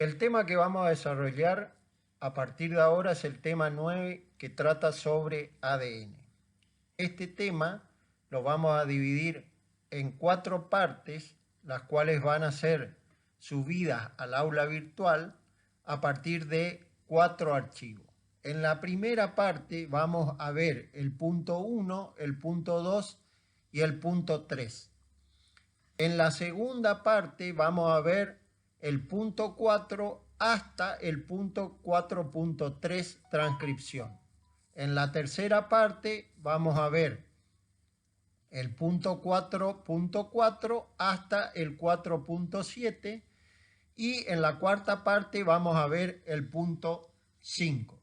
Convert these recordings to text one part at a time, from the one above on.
El tema que vamos a desarrollar a partir de ahora es el tema 9 que trata sobre ADN. Este tema lo vamos a dividir en 4 partes, las cuales van a ser subidas al aula virtual a partir de 4 archivos. En la primera parte vamos a ver el punto 1, el punto 2 y el punto 3. En la segunda parte vamos a ver el punto 4 hasta el punto 4.3 transcripción. En la tercera parte vamos a ver el punto 4.4 hasta el 4.7 y en la cuarta parte vamos a ver el punto 5.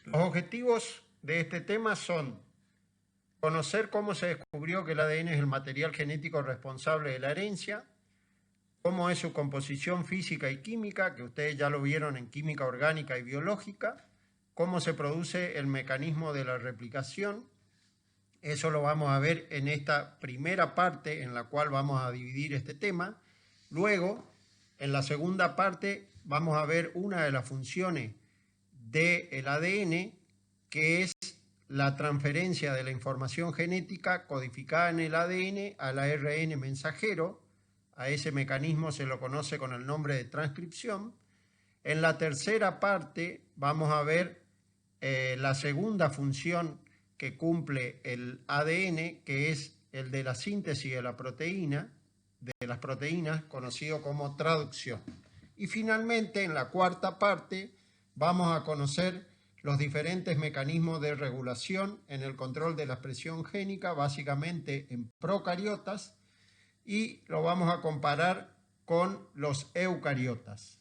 Los objetivos de este tema son conocer cómo se descubrió que el ADN es el material genético responsable de la herencia, cómo es su composición física y química, que ustedes ya lo vieron en química orgánica y biológica, cómo se produce el mecanismo de la replicación. Eso lo vamos a ver en esta primera parte en la cual vamos a dividir este tema. Luego, en la segunda parte, vamos a ver una de las funciones del ADN, que es la transferencia de la información genética codificada en el ADN al ARN mensajero. A ese mecanismo se lo conoce con el nombre de transcripción. En la tercera parte vamos a ver la segunda función que cumple el ADN, que es el de la síntesis de la proteína, de las proteínas, conocido como traducción. Y finalmente, en la cuarta parte, vamos a conocer los diferentes mecanismos de regulación en el control de la expresión génica, básicamente en procariotas, y lo vamos a comparar con los eucariotas.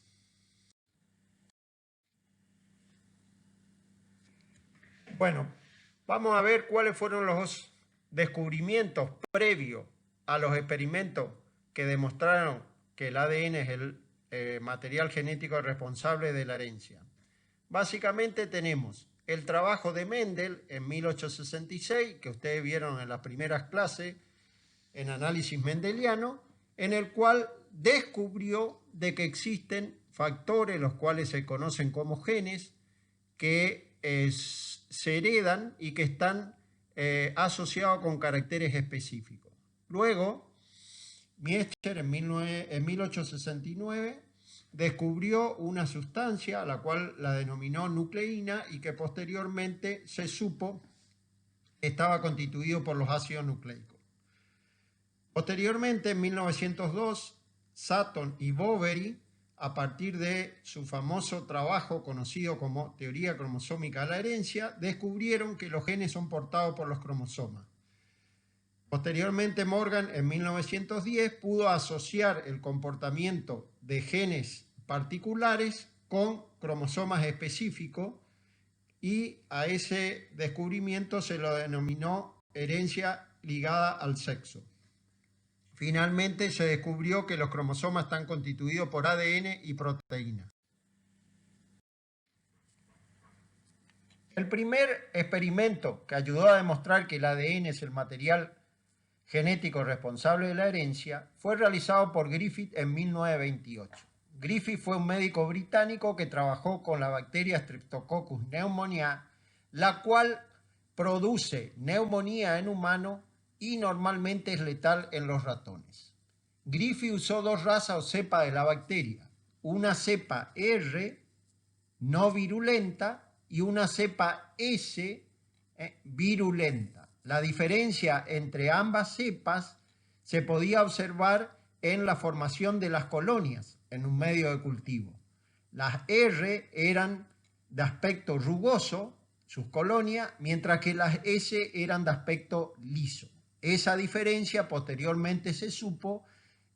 Bueno, vamos a ver cuáles fueron los descubrimientos previos a los experimentos que demostraron que el ADN es el material genético responsable de la herencia. Básicamente tenemos el trabajo de Mendel en 1866, que ustedes vieron en las primeras clases en análisis mendeliano, en el cual descubrió de que existen factores, los cuales se conocen como genes, que se heredan y que están asociados con caracteres específicos. Luego, Miescher en 1869 descubrió una sustancia, la cual la denominó nucleína y que posteriormente se supo estaba constituido por los ácidos nucleicos. Posteriormente, en 1902, Sutton y Boveri, a partir de su famoso trabajo conocido como teoría cromosómica de la herencia, descubrieron que los genes son portados por los cromosomas. Posteriormente, Morgan en 1910 pudo asociar el comportamiento de genes particulares con cromosomas específicos y a ese descubrimiento se lo denominó herencia ligada al sexo. Finalmente se descubrió que los cromosomas están constituidos por ADN y proteínas. El primer experimento que ayudó a demostrar que el ADN es el material genético responsable de la herencia fue realizado por Griffith en 1928. Griffith fue un médico británico que trabajó con la bacteria Streptococcus pneumoniae, la cual produce neumonía en humanos y normalmente es letal en los ratones. Griffith usó 2 razas o cepas de la bacteria, una cepa R no virulenta y una cepa S virulenta. La diferencia entre ambas cepas se podía observar en la formación de las colonias en un medio de cultivo. Las R eran de aspecto rugoso, sus colonias, mientras que las S eran de aspecto liso. Esa diferencia posteriormente se supo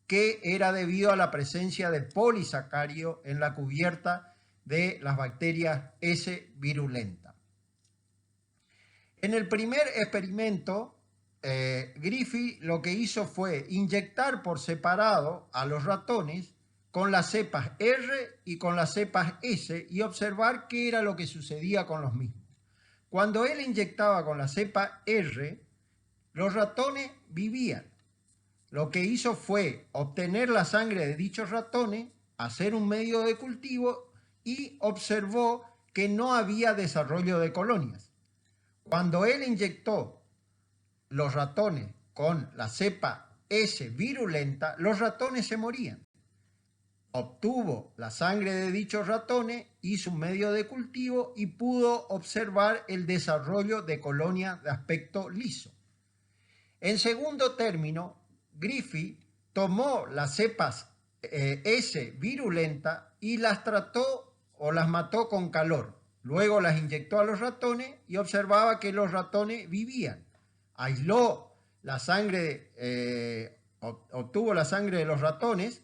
que era debido a la presencia de polisacárido en la cubierta de las bacterias S virulenta. En el primer experimento, Griffith lo que hizo fue inyectar por separado a los ratones con las cepas R y con las cepas S y observar qué era lo que sucedía con los mismos. Cuando él inyectaba con la cepa R, los ratones vivían. lo que hizo fue obtener la sangre de dichos ratones, hacer un medio de cultivo y observó que no había desarrollo de colonias. Cuando él inyectó los ratones con la cepa S virulenta, los ratones se morían. Obtuvo la sangre de dichos ratones, hizo un medio de cultivo y pudo observar el desarrollo de colonias de aspecto liso. En segundo término, Griffith tomó las cepas S virulenta y las trató o las mató con calor. Luego las inyectó a los ratones y observaba que los ratones vivían. Aisló la sangre, obtuvo la sangre de los ratones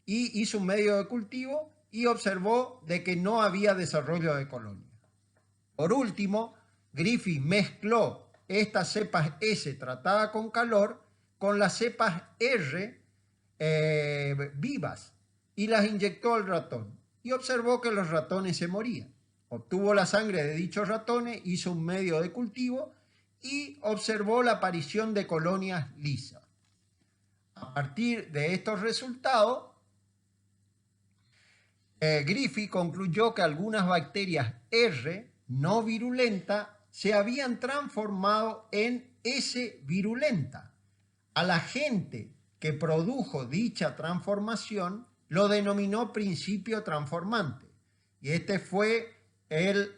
y hizo un medio de cultivo y observó de que no había desarrollo de colonia. Por último, Griffith mezcló estas cepas S tratadas con calor con las cepas R vivas y las inyectó al ratón y observó que los ratones se morían. Obtuvo la sangre de dichos ratones, hizo un medio de cultivo y observó la aparición de colonias lisas. A partir de estos resultados, Griffith concluyó que algunas bacterias R no virulentas se habían transformado en S virulenta. Al agente que produjo dicha transformación lo denominó principio transformante. Y este fue el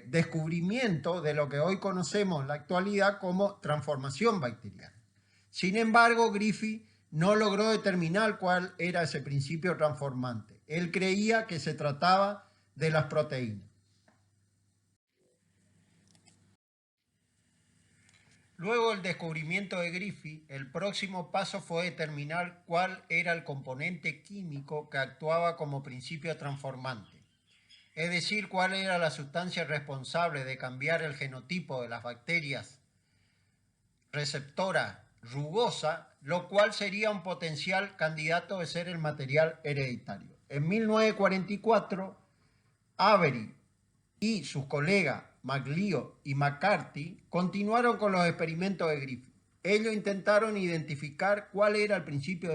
descubrimiento de lo que hoy conocemos en la actualidad como transformación bacteriana. Sin embargo, Griffith no logró determinar cuál era ese principio transformante. Él creía que se trataba de las proteínas. Luego del descubrimiento de Griffith, el próximo paso fue determinar cuál era el componente químico que actuaba como principio transformante. Es decir, cuál era la sustancia responsable de cambiar el genotipo de las bacterias receptora rugosa, lo cual sería un potencial candidato de ser el material hereditario. En 1944, Avery y sus colegas McLeod y McCarthy continuaron con los experimentos de Griffith. Ellos intentaron identificar cuál era el principio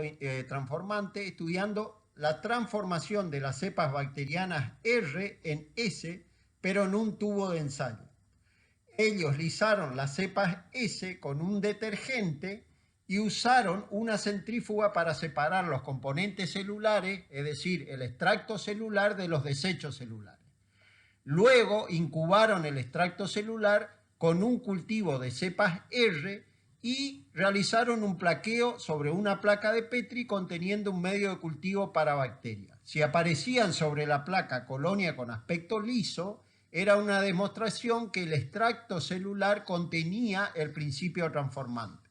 transformante estudiando la transformación de las cepas bacterianas R en S, pero en un tubo de ensayo. Ellos lisaron las cepas S con un detergente y usaron una centrífuga para separar los componentes celulares, es decir, el extracto celular de los desechos celulares. Luego incubaron el extracto celular con un cultivo de cepas R y realizaron un plaqueo sobre una placa de Petri conteniendo un medio de cultivo para bacterias. Si aparecían sobre la placa colonias con aspecto liso, era una demostración que el extracto celular contenía el principio transformante.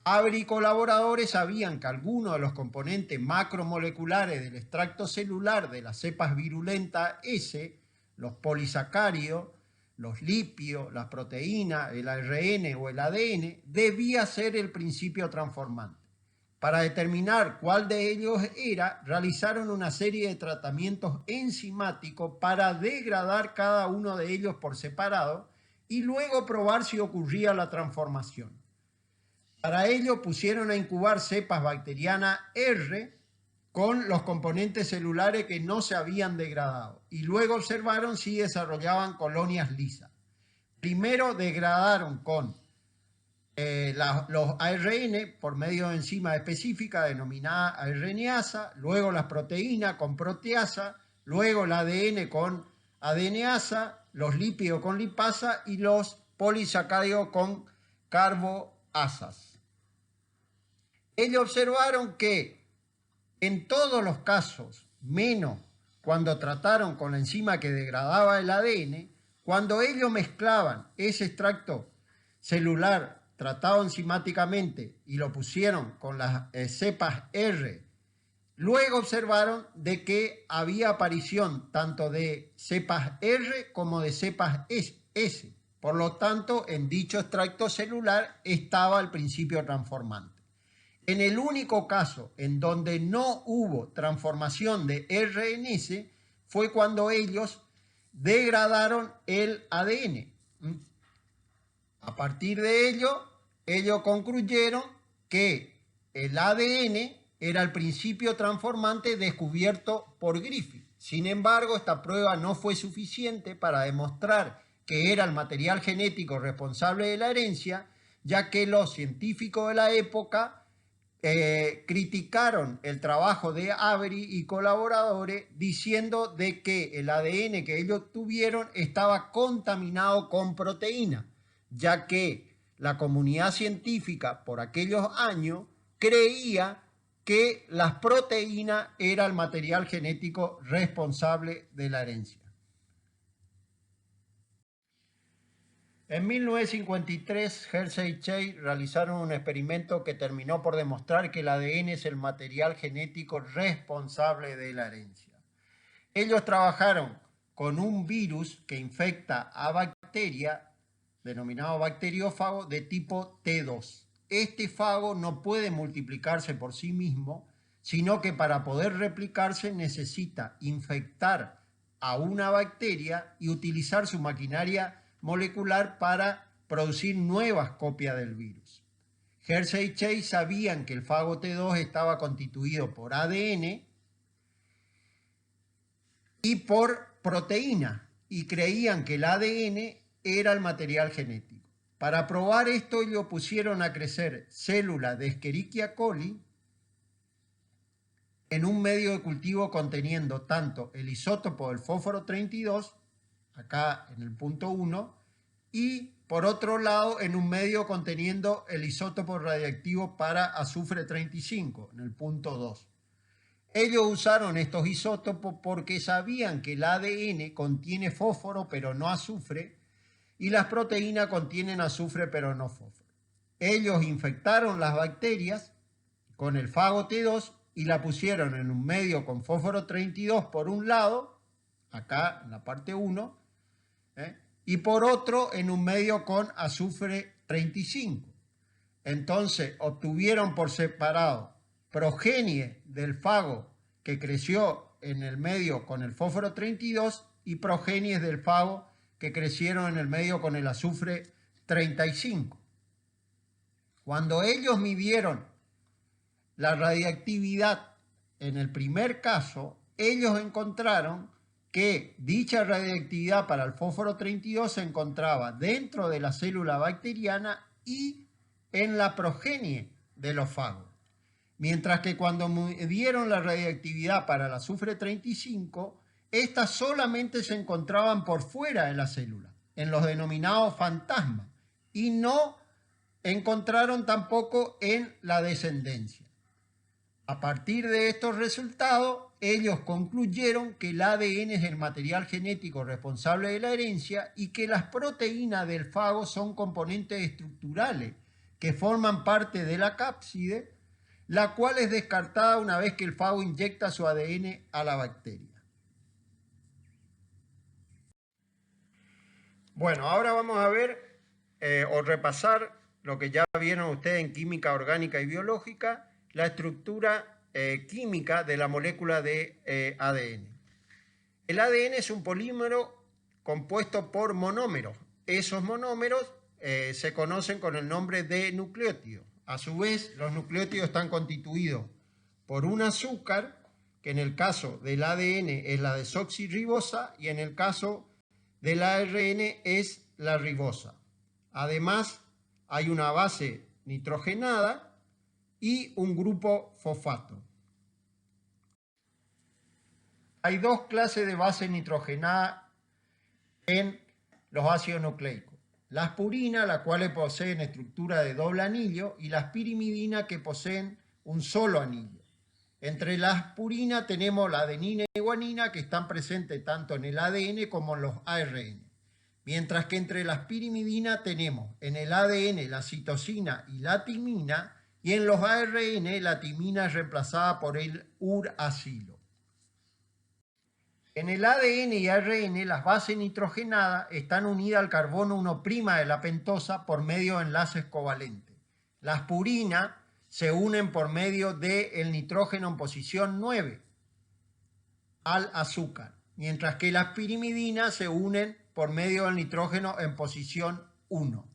Avery y colaboradores sabían que algunos de los componentes macromoleculares del extracto celular de las cepas virulentas S, los polisacáridos, los lípidos, las proteínas, el ARN o el ADN, debía ser el principio transformante. Para determinar cuál de ellos era, realizaron una serie de tratamientos enzimáticos para degradar cada uno de ellos por separado y luego probar si ocurría la transformación. Para ello pusieron a incubar cepas bacterianas R con los componentes celulares que no se habían degradado y luego observaron si desarrollaban colonias lisas. Primero degradaron con los ARN por medio de enzimas específicas denominadas ARNasa, luego las proteínas con proteasa, luego el ADN con ADNasa, los lípidos con lipasa y los polisacáridos con carboasas. Ellos observaron que en todos los casos, menos cuando trataron con la enzima que degradaba el ADN, cuando ellos mezclaban ese extracto celular tratado enzimáticamente y lo pusieron con las cepas R, luego observaron de que había aparición tanto de cepas R como de cepas S. Por lo tanto, en dicho extracto celular estaba el principio transformante. En el único caso en donde no hubo transformación de R en S fue cuando ellos degradaron el ADN. A partir de ello, ellos concluyeron que el ADN era el principio transformante descubierto por Griffith. Sin embargo, esta prueba no fue suficiente para demostrar que era el material genético responsable de la herencia, ya que los científicos de la época criticaron el trabajo de Avery y colaboradores diciendo de que el ADN que ellos tuvieron estaba contaminado con proteína, ya que la comunidad científica por aquellos años creía que las proteínas era el material genético responsable de la herencia. En 1953, Hersey y Chase realizaron un experimento que terminó por demostrar que el ADN es el material genético responsable de la herencia. Ellos trabajaron con un virus que infecta a bacterias, denominado bacteriófago de tipo T2. Este fago no puede multiplicarse por sí mismo, sino que para poder replicarse necesita infectar a una bacteria y utilizar su maquinaria molecular para producir nuevas copias del virus. Hersey y Chase sabían que el fago T2 estaba constituido por ADN y por proteína, y creían que el ADN era el material genético. Para probar esto, ellos pusieron a crecer células de Escherichia coli en un medio de cultivo conteniendo tanto el isótopo del fósforo 32, acá en el punto 1, y por otro lado en un medio conteniendo el isótopo radiactivo para azufre 35, en el punto 2. Ellos usaron estos isótopos porque sabían que el ADN contiene fósforo pero no azufre y las proteínas contienen azufre pero no fósforo. Ellos infectaron las bacterias con el fago T2 y la pusieron en un medio con fósforo 32 por un lado, acá en la parte 1, y por otro en un medio con azufre 35. Entonces obtuvieron por separado progenie del fago que creció en el medio con el fósforo 32 y progenies del fago que crecieron en el medio con el azufre 35. Cuando ellos midieron la radiactividad en el primer caso, ellos encontraron que dicha radiactividad para el fósforo 32 se encontraba dentro de la célula bacteriana y en la progenie de los fagos. Mientras que cuando midieron la radiactividad para el azufre 35, estas solamente se encontraban por fuera de la célula, en los denominados fantasmas, y no encontraron tampoco en la descendencia. A partir de estos resultados, ellos concluyeron que el ADN es el material genético responsable de la herencia y que las proteínas del fago son componentes estructurales que forman parte de la cápside, la cual es descartada una vez que el fago inyecta su ADN a la bacteria. Bueno, ahora vamos a ver o repasar lo que ya vieron ustedes en química orgánica y biológica, la estructura química de la molécula de ADN. El ADN es un polímero compuesto por monómeros. Esos monómeros se conocen con el nombre de nucleótidos. A su vez, los nucleótidos están constituidos por un azúcar, que en el caso del ADN es la desoxirribosa y en el caso del ARN es la ribosa. Además, hay una base nitrogenada y un grupo fosfato. Hay dos clases de bases nitrogenadas en los ácidos nucleicos. La aspirina, las cuales poseen estructura de doble anillo, y la pirimidina, que poseen un solo anillo. Entre la aspirina tenemos la adenina y guanina, que están presentes tanto en el ADN como en los ARN. Mientras que entre las pirimidinas tenemos en el ADN la citosina y la timina, y en los ARN la timina es reemplazada por el uracilo. En el ADN y ARN las bases nitrogenadas están unidas al carbono 1' de la pentosa por medio de enlaces covalentes. Las purinas se unen por medio del nitrógeno en posición 9 al azúcar, mientras que las pirimidinas se unen por medio del nitrógeno en posición 1.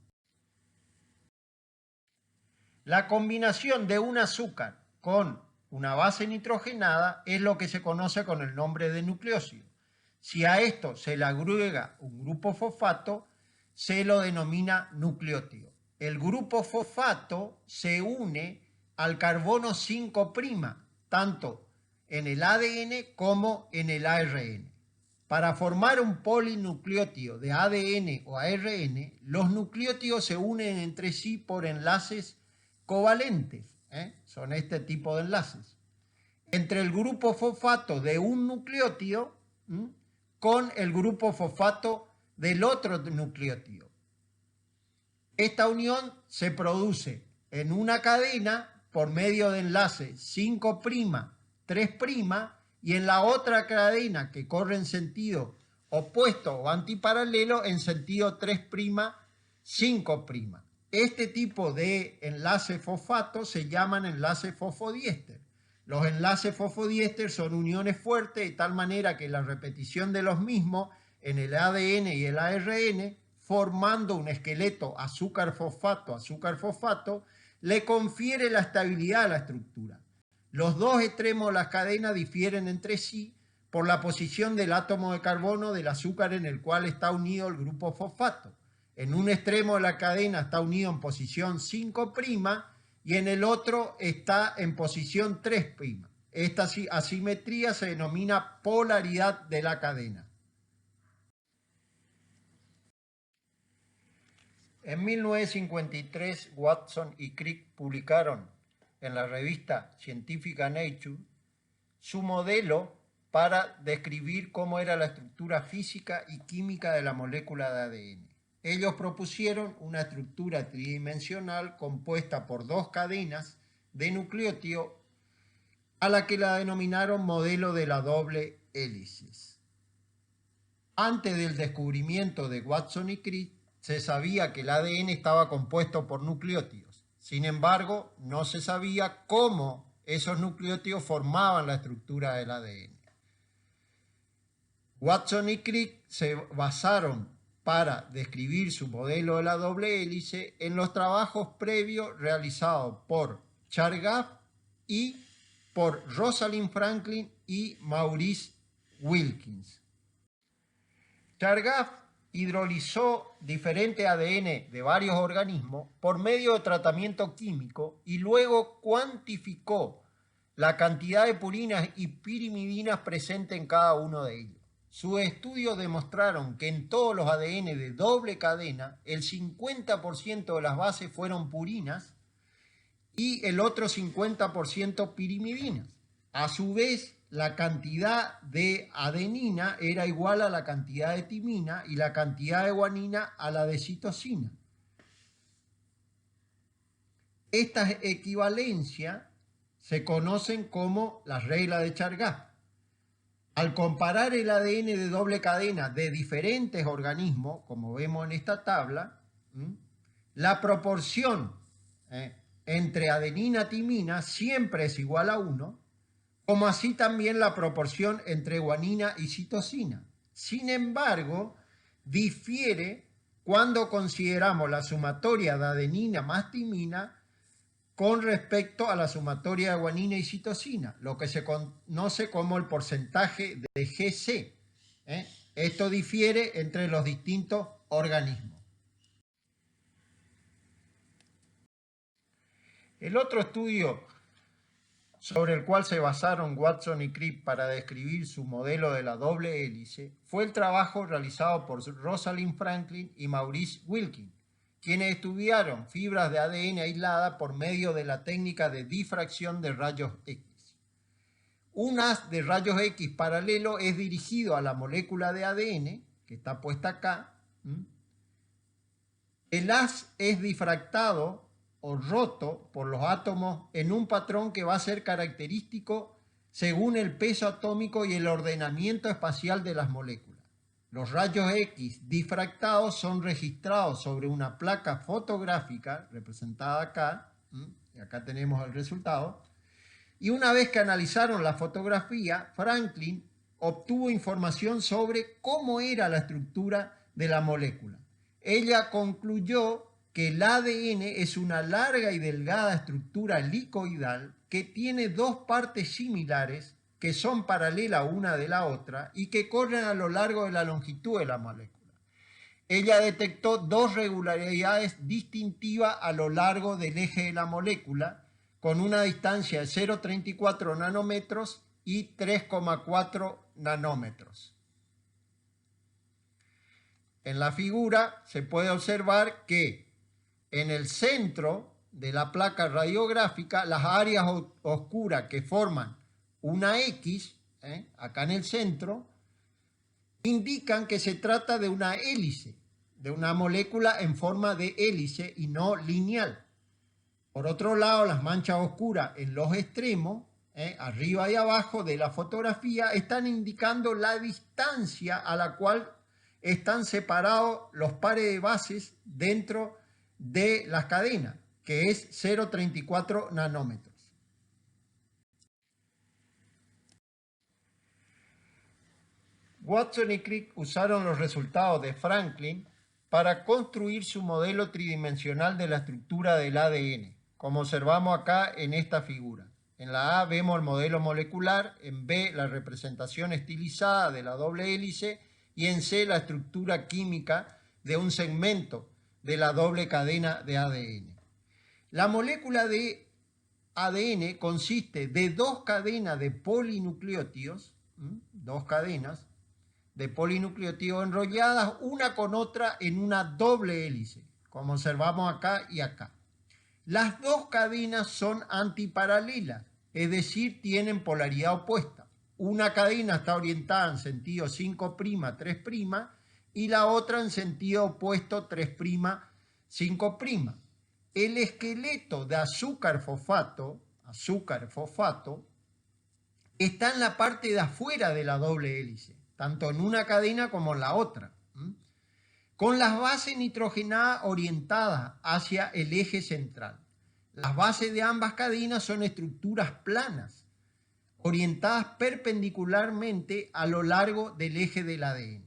La combinación de un azúcar con una base nitrogenada es lo que se conoce con el nombre de nucleósido. Si a esto se le agrega un grupo fosfato, se lo denomina nucleótido. El grupo fosfato se une al carbono 5', tanto en el ADN como en el ARN. Para formar un polinucleótido de ADN o ARN, los nucleótidos se unen entre sí por enlaces covalentes, son este tipo de enlaces, entre el grupo fosfato de un nucleótido con el grupo fosfato del otro nucleótido. Esta unión se produce en una cadena por medio de enlace 5', 3', y en la otra cadena que corre en sentido opuesto o antiparalelo en sentido 3', 5'. Este tipo de enlace fosfato se llaman enlaces fosfodiéster. Los enlaces fosfodiéster son uniones fuertes de tal manera que la repetición de los mismos en el ADN y el ARN, formando un esqueleto azúcar-fosfato, le confiere la estabilidad a la estructura. Los dos extremos de las cadenas difieren entre sí por la posición del átomo de carbono del azúcar en el cual está unido el grupo fosfato. En un extremo de la cadena está unido en posición 5' y en el otro está en posición 3'. Esta asimetría se denomina polaridad de la cadena. En 1953, Watson y Crick publicaron en la revista científica Nature su modelo para describir cómo era la estructura física y química de la molécula de ADN. Ellos propusieron una estructura tridimensional compuesta por dos cadenas de nucleótido a la que la denominaron modelo de la doble hélice. Antes del descubrimiento de Watson y Crick, se sabía que el ADN estaba compuesto por nucleótidos. Sin embargo, no se sabía cómo esos nucleótidos formaban la estructura del ADN. Watson y Crick se basaron para describir su modelo de la doble hélice en los trabajos previos realizados por Chargaff y por Rosalind Franklin y Maurice Wilkins. Chargaff hidrolizó diferente ADN de varios organismos por medio de tratamiento químico y luego cuantificó la cantidad de purinas y pirimidinas presentes en cada uno de ellos. Sus estudios demostraron que en todos los ADN de doble cadena, el 50% de las bases fueron purinas y el otro 50% pirimidinas. A su vez, la cantidad de adenina era igual a la cantidad de timina y la cantidad de guanina a la de citosina. Estas equivalencias se conocen como las reglas de Chargaff. Al comparar el ADN de doble cadena de diferentes organismos, como vemos en esta tabla, la proporción entre adenina-timina siempre es igual a 1, como así también la proporción entre guanina y citosina. Sin embargo, difiere cuando consideramos la sumatoria de adenina más timina con respecto a la sumatoria de guanina y citosina, lo que se conoce como el porcentaje de GC. Esto difiere entre los distintos organismos. El otro estudio sobre el cual se basaron Watson y Crick para describir su modelo de la doble hélice fue el trabajo realizado por Rosalind Franklin y Maurice Wilkins, quienes estudiaron fibras de ADN aisladas por medio de la técnica de difracción de rayos X. Un haz de rayos X paralelo es dirigido a la molécula de ADN, que está puesta acá. El haz es difractado o roto por los átomos en un patrón que va a ser característico según el peso atómico y el ordenamiento espacial de las moléculas. Los rayos X difractados son registrados sobre una placa fotográfica representada acá, y acá tenemos el resultado, y una vez que analizaron la fotografía, Franklin obtuvo información sobre cómo era la estructura de la molécula. Ella concluyó que el ADN es una larga y delgada estructura helicoidal que tiene dos partes similares que son paralelas una de la otra y que corren a lo largo de la longitud de la molécula. Ella detectó dos regularidades distintivas a lo largo del eje de la molécula con una distancia de 0,34 nanómetros y 3,4 nanómetros. En la figura se puede observar que en el centro de la placa radiográfica, las áreas oscuras que forman una X, acá en el centro, indican que se trata de una hélice, de una molécula en forma de hélice y no lineal. Por otro lado, las manchas oscuras en los extremos, arriba y abajo de la fotografía, están indicando la distancia a la cual están separados los pares de bases dentro de las cadenas, que es 0,34 nanómetros. Watson y Crick usaron los resultados de Franklin para construir su modelo tridimensional de la estructura del ADN, como observamos acá en esta figura. En la A vemos el modelo molecular, en B la representación estilizada de la doble hélice y en C la estructura química de un segmento de la doble cadena de ADN. La molécula de ADN consiste de dos cadenas de polinucleótidos, dos cadenas de polinucleótidos enrolladas una con otra en una doble hélice, como observamos acá' y acá. Las dos cadenas son antiparalelas, es decir, tienen polaridad opuesta. Una cadena está orientada en sentido 5', 3', y la otra en sentido opuesto 3', 5'. El esqueleto de azúcar fosfato, está en la parte de afuera de la doble hélice, tanto en una cadena como en la otra, con las bases nitrogenadas orientadas hacia el eje central. Las bases de ambas cadenas son estructuras planas, orientadas perpendicularmente a lo largo del eje del ADN.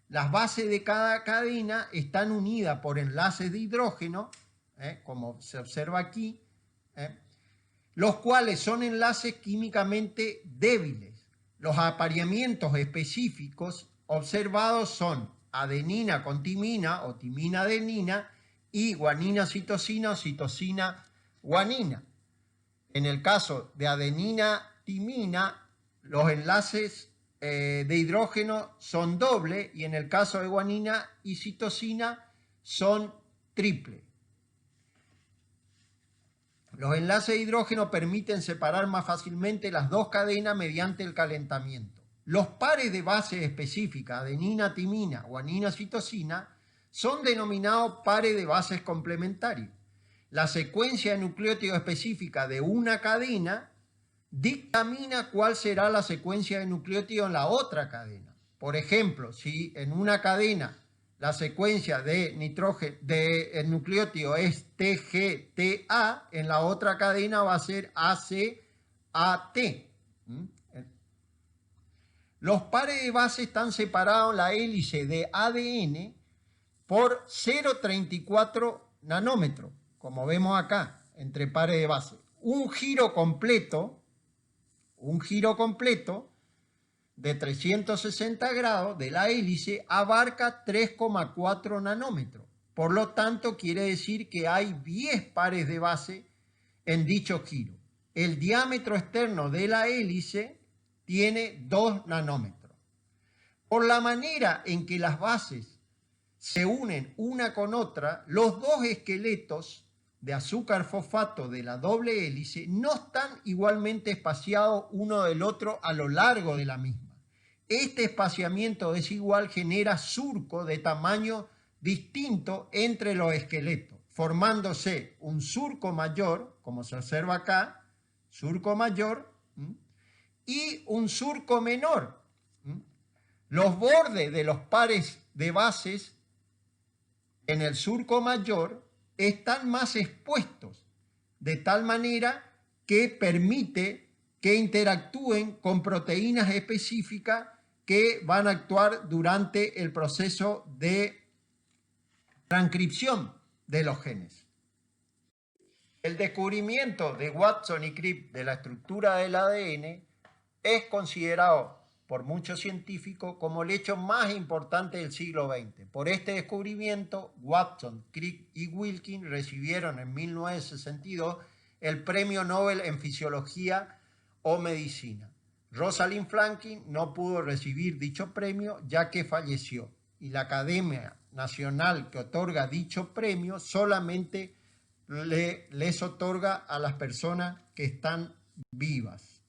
Las bases de cada cadena están unidas por enlaces de hidrógeno, como se observa aquí, los cuales son enlaces químicamente débiles. Los apareamientos específicos observados son adenina con timina o timina-adenina y guanina-citosina o citosina-guanina. En el caso de adenina-timina, los enlaces de hidrógeno son doble y en el caso de guanina y citosina son triple. Los enlaces de hidrógeno permiten separar más fácilmente las dos cadenas mediante el calentamiento. Los pares de bases específicas, adenina, timina, guanina, citosina, son denominados pares de bases complementarios. La secuencia de nucleótidos específica de una cadena dictamina cuál será la secuencia de nucleótidos en la otra cadena. Por ejemplo, si en una cadena la secuencia de nucleótido es TGTA, en la otra cadena va a ser ACAT. Los pares de base están separados en la hélice de ADN por 0,34 nanómetros, como vemos acá, entre pares de base. Un giro completo de 360 grados de la hélice abarca 3,4 nanómetros. Por lo tanto, quiere decir que hay 10 pares de base en dicho giro. El diámetro externo de la hélice tiene 2 nanómetros. Por la manera en que las bases se unen una con otra, los dos esqueletos de azúcar fosfato de la doble hélice no están igualmente espaciados uno del otro a lo largo de la misma. Este espaciamiento desigual genera surcos de tamaño distinto entre los esqueletos, formándose un surco mayor, como se observa acá, surco mayor, y un surco menor. Los bordes de los pares de bases en el surco mayor están más expuestos, de tal manera que permite que interactúen con proteínas específicas que van a actuar durante el proceso de transcripción de los genes. El descubrimiento de Watson y Crick de la estructura del ADN es considerado por muchos científicos como el hecho más importante del siglo XX. Por este descubrimiento, Watson, Crick y Wilkins recibieron en 1962 el Premio Nobel en Fisiología o Medicina. Rosalind Franklin no pudo recibir dicho premio ya que falleció, y la Academia Nacional que otorga dicho premio solamente les otorga a las personas que están vivas.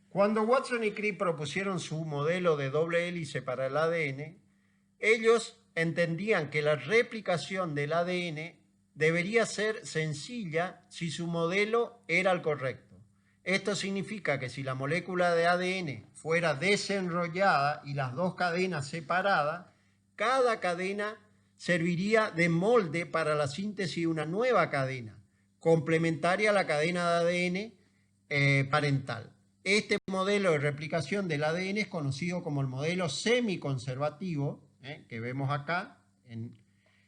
Cuando Watson y Crick propusieron su modelo de doble hélice para el ADN, ellos entendían que la replicación del ADN debería ser sencilla si su modelo era el correcto. Esto significa que si la molécula de ADN fuera desenrollada y las dos cadenas separadas, cada cadena serviría de molde para la síntesis de una nueva cadena, complementaria a la cadena de ADN parental. Este modelo de replicación del ADN es conocido como el modelo semiconservativo, que vemos acá en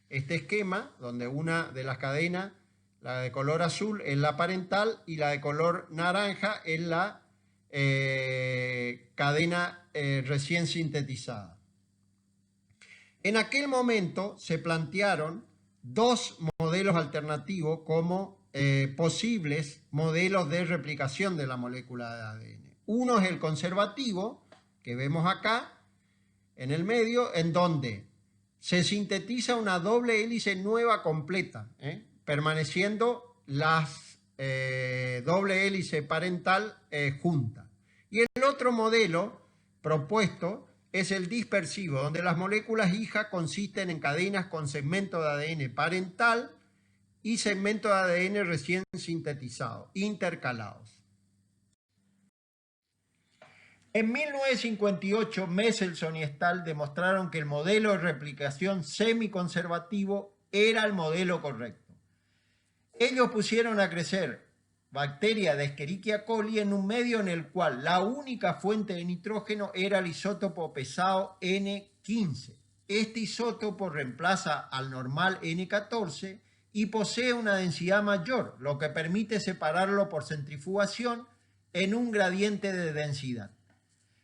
este esquema, donde una de las cadenas, la de color azul, es la parental y la de color naranja es la cadena recién sintetizada. En aquel momento se plantearon dos modelos alternativos como posibles modelos de replicación de la molécula de ADN. Uno es el conservativo, que vemos acá en el medio, en donde se sintetiza una doble hélice nueva completa, permaneciendo las doble hélice parental junta. Y el otro modelo propuesto es el dispersivo, donde las moléculas hijas consisten en cadenas con segmento de ADN parental y segmento de ADN recién sintetizado, intercalados. En 1958, Mendelssohn y Stahl demostraron que el modelo de replicación semiconservativo era el modelo correcto. Ellos pusieron a crecer bacterias de Escherichia coli en un medio en el cual la única fuente de nitrógeno era el isótopo pesado N15. Este isótopo reemplaza al normal N14 y posee una densidad mayor, lo que permite separarlo por centrifugación en un gradiente de densidad.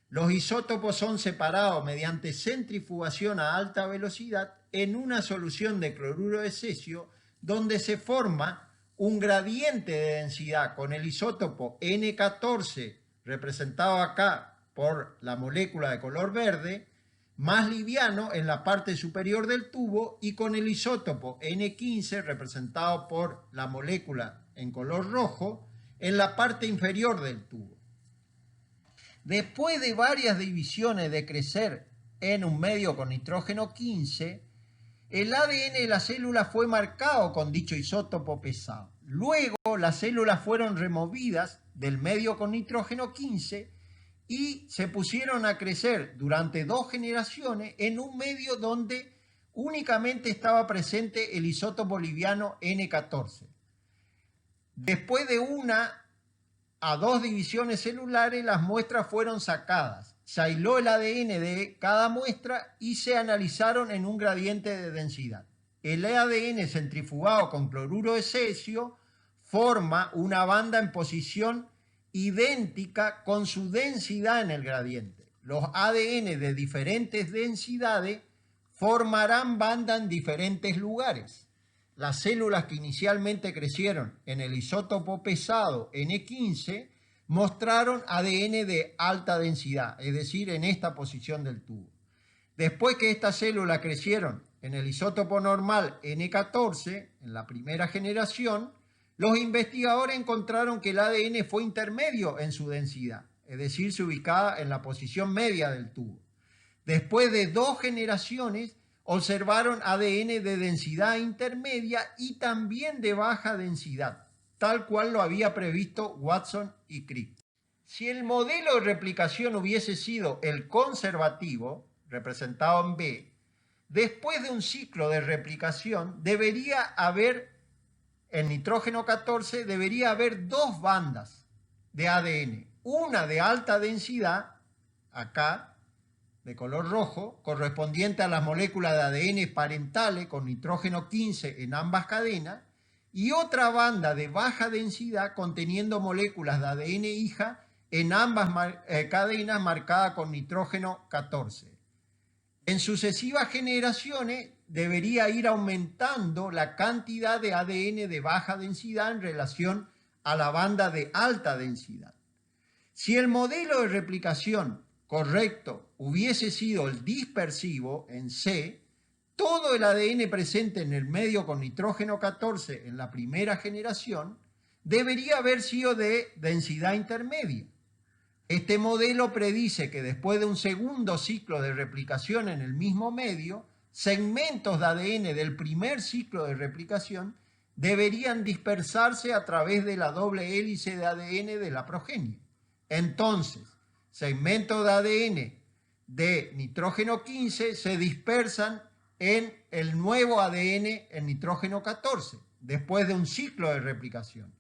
Los isótopos son separados mediante centrifugación a alta velocidad en una solución de cloruro de cesio, donde se forma un gradiente de densidad con el isótopo N14, representado acá por la molécula de color verde, más liviano en la parte superior del tubo, y con el isótopo N15, representado por la molécula en color rojo, en la parte inferior del tubo. Después de varias divisiones de crecer en un medio con nitrógeno 15, el ADN de la célula fue marcado con dicho isótopo pesado. Luego las células fueron removidas del medio con nitrógeno 15 y se pusieron a crecer durante 2 generaciones en un medio donde únicamente estaba presente el isótopo liviano N14. Después de 1 a 2 divisiones celulares, las muestras fueron sacadas. Se aisló el ADN de cada muestra y se analizaron en un gradiente de densidad. El ADN centrifugado con cloruro de cesio forma una banda en posición idéntica con su densidad en el gradiente. Los ADN de diferentes densidades formarán banda en diferentes lugares. Las células que inicialmente crecieron en el isótopo pesado N15 mostraron ADN de alta densidad, es decir, en esta posición del tubo. Después que estas células crecieron en el isótopo normal N14, en la primera generación, los investigadores encontraron que el ADN fue intermedio en su densidad, es decir, se ubicaba en la posición media del tubo. Después de 2 generaciones, observaron ADN de densidad intermedia y también de baja densidad, tal cual lo había previsto Watson y Crick. Si el modelo de replicación hubiese sido el conservativo, representado en B, después de un ciclo de replicación debería haber, en nitrógeno 14, debería haber 2 bandas de ADN, una de alta densidad, acá, de color rojo, correspondiente a las moléculas de ADN parentales con nitrógeno 15 en ambas cadenas, y otra banda de baja densidad conteniendo moléculas de ADN hija en ambas cadenas marcada con nitrógeno 14. En sucesivas generaciones debería ir aumentando la cantidad de ADN de baja densidad en relación a la banda de alta densidad. Si el modelo de replicación correcto hubiese sido el dispersivo en C, todo el ADN presente en el medio con nitrógeno 14 en la primera generación debería haber sido de densidad intermedia. Este modelo predice que después de un segundo ciclo de replicación en el mismo medio, segmentos de ADN del primer ciclo de replicación deberían dispersarse a través de la doble hélice de ADN de la progenie. Entonces, segmentos de ADN de nitrógeno 15 se dispersan en el nuevo ADN en nitrógeno 14, después de un ciclo de replicación.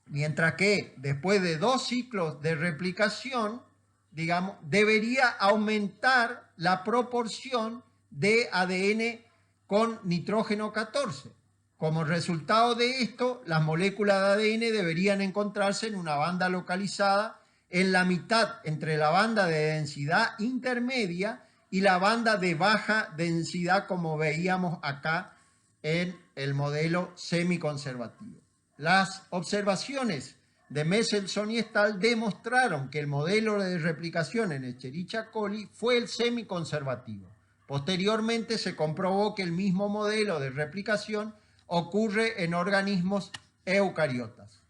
Mientras que después de 2 ciclos de replicación, digamos, debería aumentar la proporción de ADN con nitrógeno 14. Como resultado de esto, las moléculas de ADN deberían encontrarse en una banda localizada en la mitad entre la banda de densidad intermedia y la banda de baja densidad, como veíamos acá en el modelo semiconservativo. Las observaciones de Mendelssohn y Stahl demostraron que el modelo de replicación en Escherichia coli fue el semiconservativo. Posteriormente se comprobó que el mismo modelo de replicación ocurre en organismos eucariotas.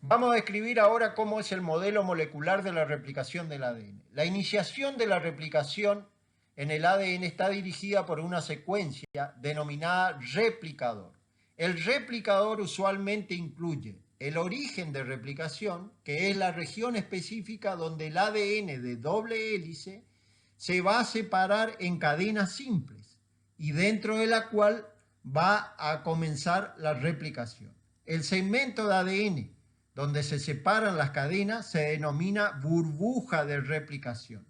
Vamos a describir ahora cómo es el modelo molecular de la replicación del ADN. La iniciación de la replicación en el ADN está dirigida por una secuencia denominada replicador. El replicador usualmente incluye el origen de replicación, que es la región específica donde el ADN de doble hélice se va a separar en cadenas simples y dentro de la cual va a comenzar la replicación. El segmento de ADN donde se separan las cadenas se denomina burbuja de replicación.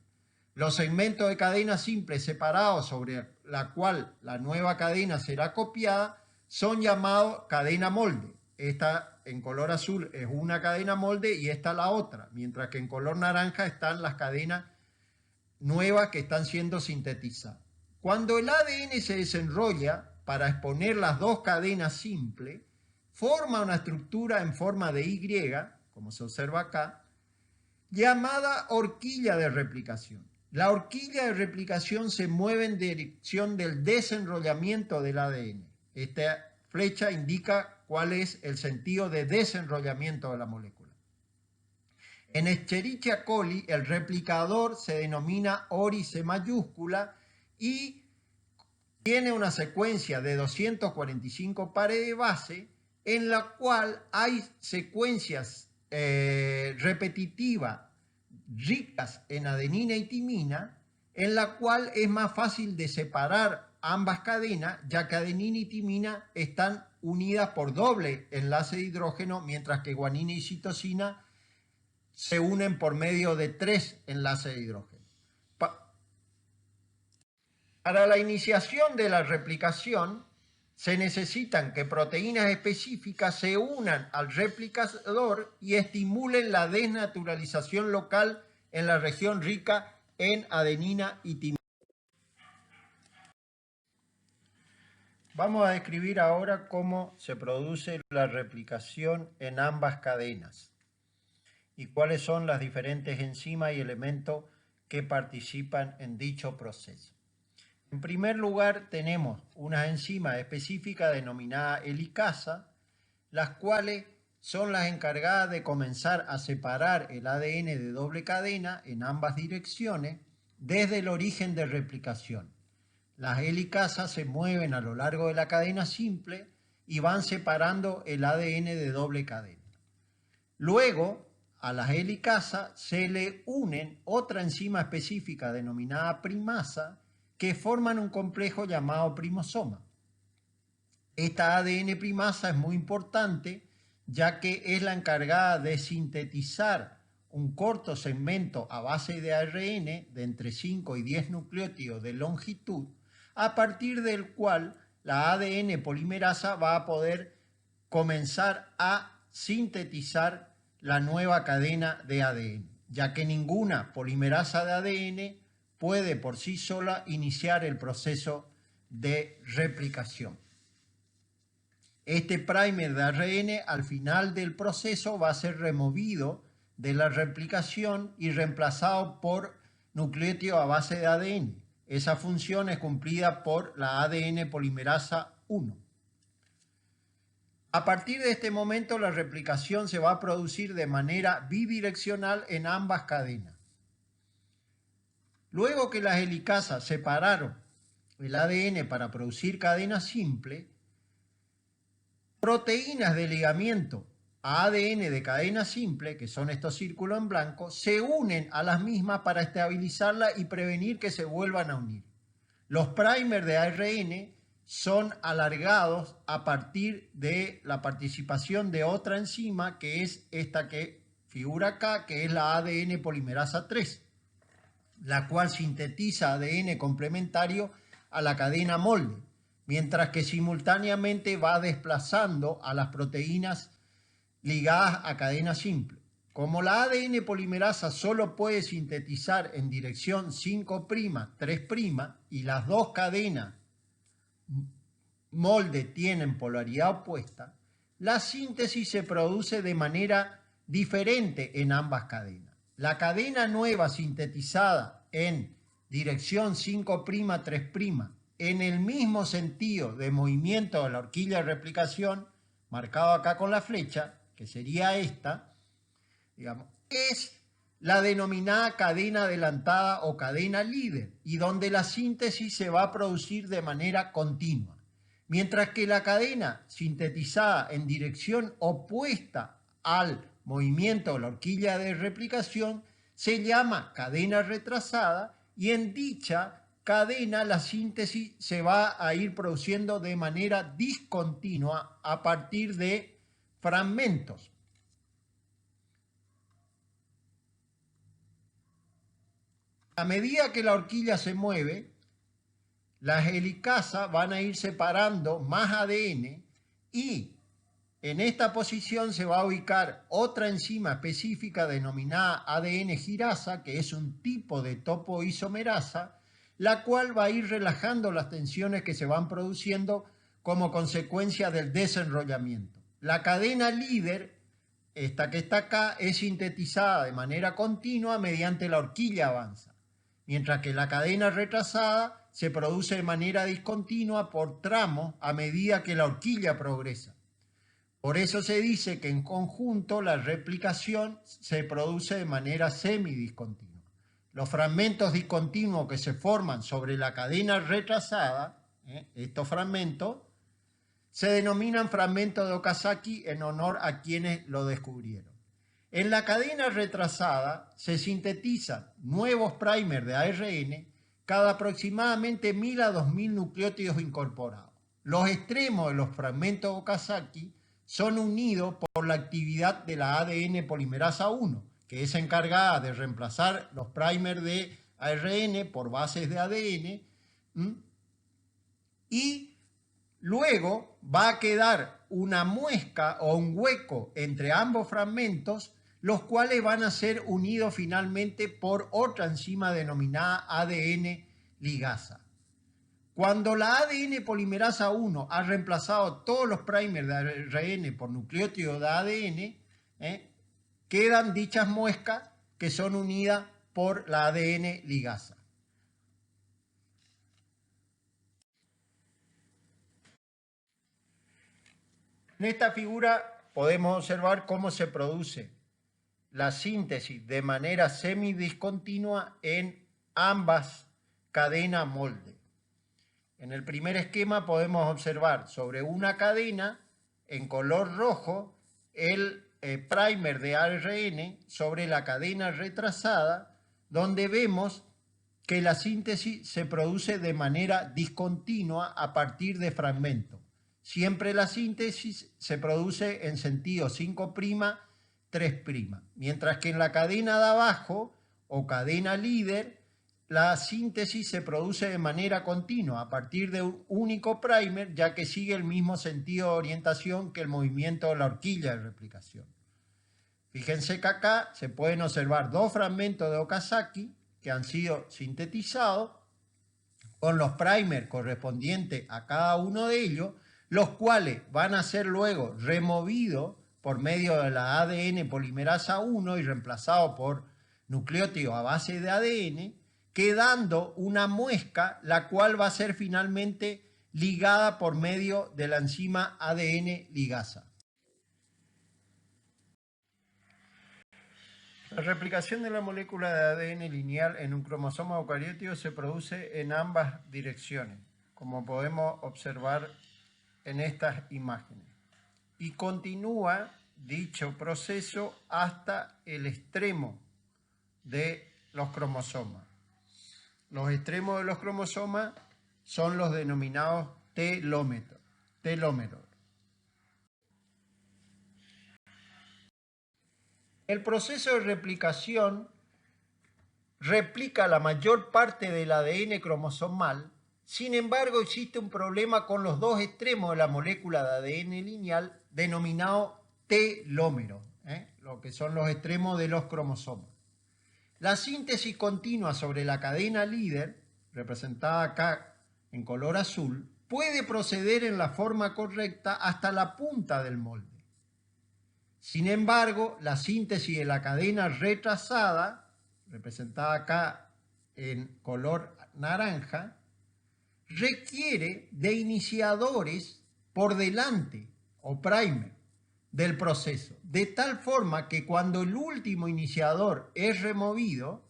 Los segmentos de cadena simple separados sobre la cual la nueva cadena será copiada son llamados cadena molde. Esta en color azul es una cadena molde y esta la otra, mientras que en color naranja están las cadenas nuevas que están siendo sintetizadas. Cuando el ADN se desenrolla para exponer las dos cadenas simples, forma una estructura en forma de Y, como se observa acá, llamada horquilla de replicación. La horquilla de replicación se mueve en dirección del desenrollamiento del ADN. Esta flecha indica cuál es el sentido de desenrollamiento de la molécula. En Escherichia coli, el replicador se denomina ORI-C mayúscula y tiene una secuencia de 245 pares de base en la cual hay secuencias repetitivas ricas en adenina y timina, en la cual es más fácil de separar ambas cadenas, ya que adenina y timina están unidas por doble enlace de hidrógeno, mientras que guanina y citosina se unen por medio de 3 enlaces de hidrógeno. Para la iniciación de la replicación, se necesitan que proteínas específicas se unan al replicador y estimulen la desnaturalización local en la región rica en adenina y timina. Vamos a describir ahora cómo se produce la replicación en ambas cadenas y cuáles son las diferentes enzimas y elementos que participan en dicho proceso. En primer lugar, tenemos unas enzimas específicas denominadas helicasa, las cuales son las encargadas de comenzar a separar el ADN de doble cadena en ambas direcciones desde el origen de replicación. Las helicasas se mueven a lo largo de la cadena simple y van separando el ADN de doble cadena. Luego, a las helicasas se le unen otra enzima específica denominada primasa, que forman un complejo llamado primosoma. Esta ADN primasa es muy importante ya que es la encargada de sintetizar un corto segmento a base de ARN de entre 5 y 10 nucleótidos de longitud, a partir del cual la ADN polimerasa va a poder comenzar a sintetizar la nueva cadena de ADN, ya que ninguna polimerasa de ADN puede por sí sola iniciar el proceso de replicación. Este primer de ARN al final del proceso va a ser removido de la replicación y reemplazado por nucleótido a base de ADN. Esa función es cumplida por la ADN polimerasa 1. A partir de este momento la replicación se va a producir de manera bidireccional en ambas cadenas. Luego que las helicasas separaron el ADN para producir cadena simple, proteínas de ligamiento a ADN de cadena simple, que son estos círculos en blanco, se unen a las mismas para estabilizarla y prevenir que se vuelvan a unir. Los primers de ARN son alargados a partir de la participación de otra enzima, que es esta que figura acá, que es la ADN polimerasa 3, la cual sintetiza ADN complementario a la cadena molde, mientras que simultáneamente va desplazando a las proteínas ligadas a cadena simple. Como la ADN polimerasa solo puede sintetizar en dirección 5', 3' y las dos cadenas molde tienen polaridad opuesta, la síntesis se produce de manera diferente en ambas cadenas. La cadena nueva sintetizada en dirección 5', 3', en el mismo sentido de movimiento de la horquilla de replicación, marcado acá con la flecha, que sería esta, digamos, es la denominada cadena adelantada o cadena líder, y donde la síntesis se va a producir de manera continua. Mientras que la cadena sintetizada en dirección opuesta al movimiento de la horquilla de replicación se llama cadena retrasada, y en dicha cadena la síntesis se va a ir produciendo de manera discontinua a partir de fragmentos. A medida que la horquilla se mueve, las helicasas van a ir separando más ADN, y en esta posición se va a ubicar otra enzima específica denominada ADN girasa, que es un tipo de topoisomerasa, la cual va a ir relajando las tensiones que se van produciendo como consecuencia del desenrollamiento. La cadena líder, esta que está acá, es sintetizada de manera continua mediante la horquilla avanza, mientras que la cadena retrasada se produce de manera discontinua por tramos a medida que la horquilla progresa. Por eso se dice que en conjunto la replicación se produce de manera semidiscontinua. Los fragmentos discontinuos que se forman sobre la cadena retrasada, estos fragmentos, se denominan fragmentos de Okazaki en honor a quienes lo descubrieron. En la cadena retrasada se sintetizan nuevos primers de ARN cada aproximadamente 1000 a 2000 nucleótidos incorporados. Los extremos de los fragmentos Okazaki son unidos por la actividad de la ADN polimerasa 1, que es encargada de reemplazar los primers de ARN por bases de ADN, y luego va a quedar una muesca o un hueco entre ambos fragmentos, los cuales van a ser unidos finalmente por otra enzima denominada ADN ligasa. Cuando la ADN polimerasa 1 ha reemplazado todos los primers de ARN por nucleótidos de ADN, quedan dichas muescas que son unidas por la ADN ligasa. En esta figura podemos observar cómo se produce la síntesis de manera semidiscontinua en ambas cadenas molde. En el primer esquema podemos observar sobre una cadena en color rojo el primer de ARN sobre la cadena retrasada, donde vemos que la síntesis se produce de manera discontinua a partir de fragmentos. siempre la síntesis se produce en sentido 5', 3', mientras que en la cadena de abajo o cadena líder, la síntesis se produce de manera continua a partir de un único primer, ya que sigue el mismo sentido de orientación que el movimiento de la horquilla de replicación. Fíjense que acá se pueden observar dos fragmentos de Okazaki que han sido sintetizados con los primers correspondientes a cada uno de ellos, los cuales van a ser luego removidos por medio de la ADN polimerasa 1 y reemplazados por nucleótidos a base de ADN, quedando una muesca, la cual va a ser finalmente ligada por medio de la enzima ADN ligasa. La replicación de la molécula de ADN lineal en un cromosoma eucariótico se produce en ambas direcciones, como podemos observar en estas imágenes, y continúa dicho proceso hasta el extremo de los cromosomas. Los extremos de los cromosomas son los denominados telómeros. El proceso de replicación replica la mayor parte del ADN cromosomal. Sin embargo, existe un problema con los dos extremos de la molécula de ADN lineal denominado telómero, lo que son los extremos de los cromosomas. La síntesis continua sobre la cadena líder, representada acá en color azul, puede proceder en la forma correcta hasta la punta del molde. Sin embargo, la síntesis de la cadena retrasada, representada acá en color naranja, requiere de iniciadores por delante o primer del proceso, de tal forma que cuando el último iniciador es removido,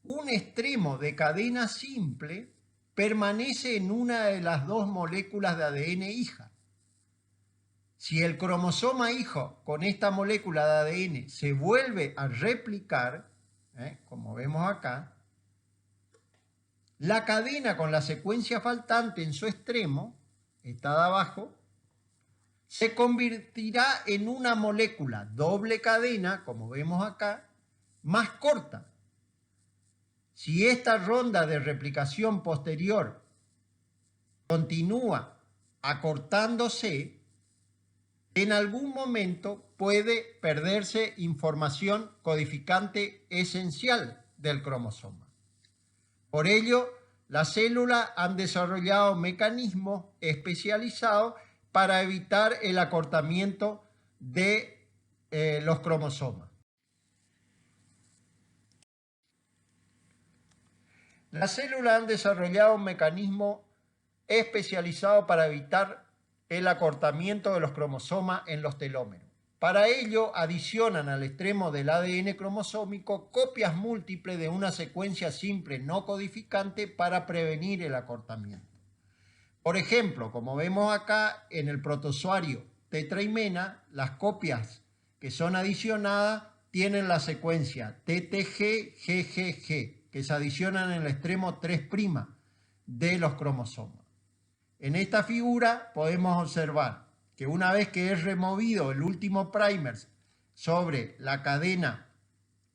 un extremo de cadena simple permanece en una de las dos moléculas de ADN hija. Si el cromosoma hijo con esta molécula de ADN se vuelve a replicar, como vemos acá, la cadena con la secuencia faltante en su extremo, esta de abajo, se convertirá en una molécula doble cadena, como vemos acá, más corta. Si esta ronda de replicación posterior continúa acortándose, en algún momento puede perderse información codificante esencial del cromosoma. Por ello, las células han desarrollado mecanismos especializados para evitar el acortamiento de los cromosomas. Las células han desarrollado un mecanismo especializado para evitar el acortamiento de los cromosomas en los telómeros. Para ello, adicionan al extremo del ADN cromosómico copias múltiples de una secuencia simple no codificante para prevenir el acortamiento. Por ejemplo, como vemos acá en el protozoario tetraimena, las copias que son adicionadas tienen la secuencia TTG-GGG, que se adicionan en el extremo 3' de los cromosomas. En esta figura podemos observar que una vez que es removido el último primer sobre la cadena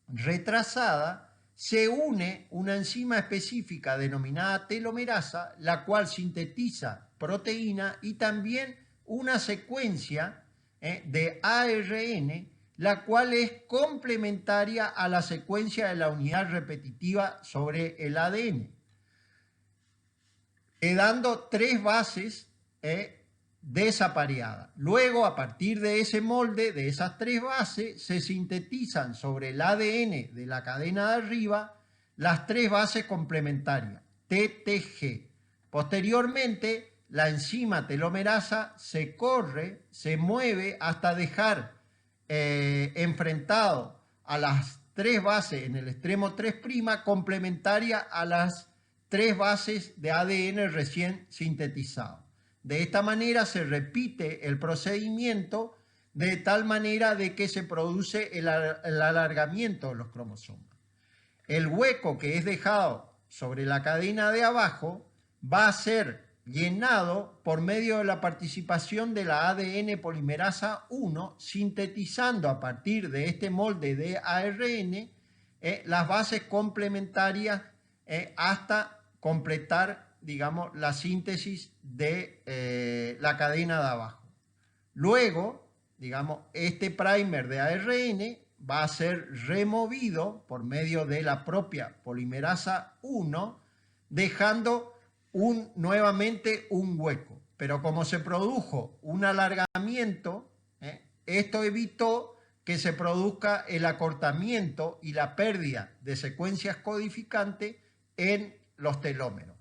retrasada, se une una enzima específica denominada telomerasa, la cual sintetiza proteína y también una secuencia de ARN, la cual es complementaria a la secuencia de la unidad repetitiva sobre el ADN, quedando tres bases desapareadas. Luego, a partir de ese molde, de esas tres bases, se sintetizan sobre el ADN de la cadena de arriba las tres bases complementarias, TTG. Posteriormente, la enzima telomerasa se mueve hasta dejar enfrentado a las tres bases en el extremo 3' complementaria a las tres bases de ADN recién sintetizado. De esta manera se repite el procedimiento de tal manera de que se produce el alargamiento de los cromosomas. El hueco que es dejado sobre la cadena de abajo va a ser llenado por medio de la participación de la ADN polimerasa 1, sintetizando a partir de este molde de ARN las bases complementarias hasta completar, digamos, la síntesis de la cadena de abajo. Luego, digamos, este primer de ARN va a ser removido por medio de la propia polimerasa 1, dejando nuevamente un hueco. Pero como se produjo un alargamiento, esto evitó que se produzca el acortamiento y la pérdida de secuencias codificantes en los telómeros.